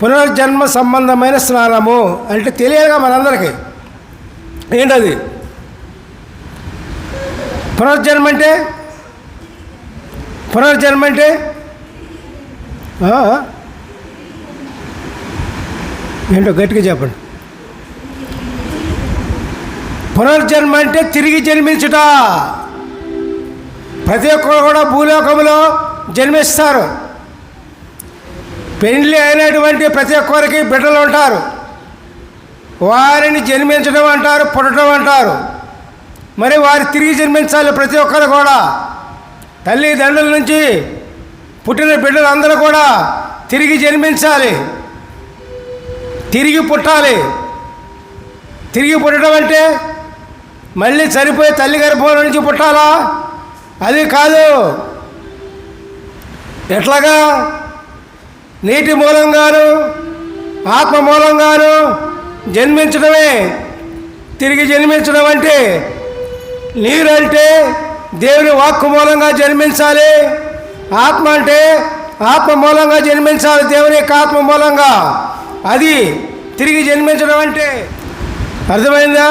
పునర్జన్మ సంబంధమైన స్నానము అంటే తెలియదుగా మనందరికీ. ఏంటది పునర్జన్మ అంటే? పునర్జన్మ అంటే ఏంటో గట్టిగా చెప్పండి. పునర్జన్మ అంటే తిరిగి జన్మించుట. ప్రతి ఒక్కరు కూడా భూలోకంలో జన్మిస్తారు. పెండ్లి అయినటువంటి ప్రతి ఒక్కరికి బిడ్డలు ఉంటారు. వారిని జన్మించడం అంటారు, పుట్టడం అంటారు. మరి వారు తిరిగి జన్మించాలి. ప్రతి ఒక్కరు కూడా తల్లిదండ్రుల నుంచి పుట్టిన బిడ్డలందరూ కూడా తిరిగి జన్మించాలి, తిరిగి పుట్టాలి. తిరిగి పుట్టడం అంటే మళ్ళీ చనిపోయి తల్లి గర్భంలో నుంచి పుట్టాలా? అది కాదు. ఎట్లాగా? నీటి మూలంగాను ఆత్మ మూలంగాను జన్మించడమే తిరిగి జన్మించడం అంటే. నీరు అంటే దేవుని వాక్కు మూలంగా జన్మించాలి. ఆత్మ అంటే ఆత్మ మూలంగా జన్మించాలి, దేవుని యొక్క ఆత్మ మూలంగా. అది తిరిగి జన్మించడం అంటే. అర్థమైందా?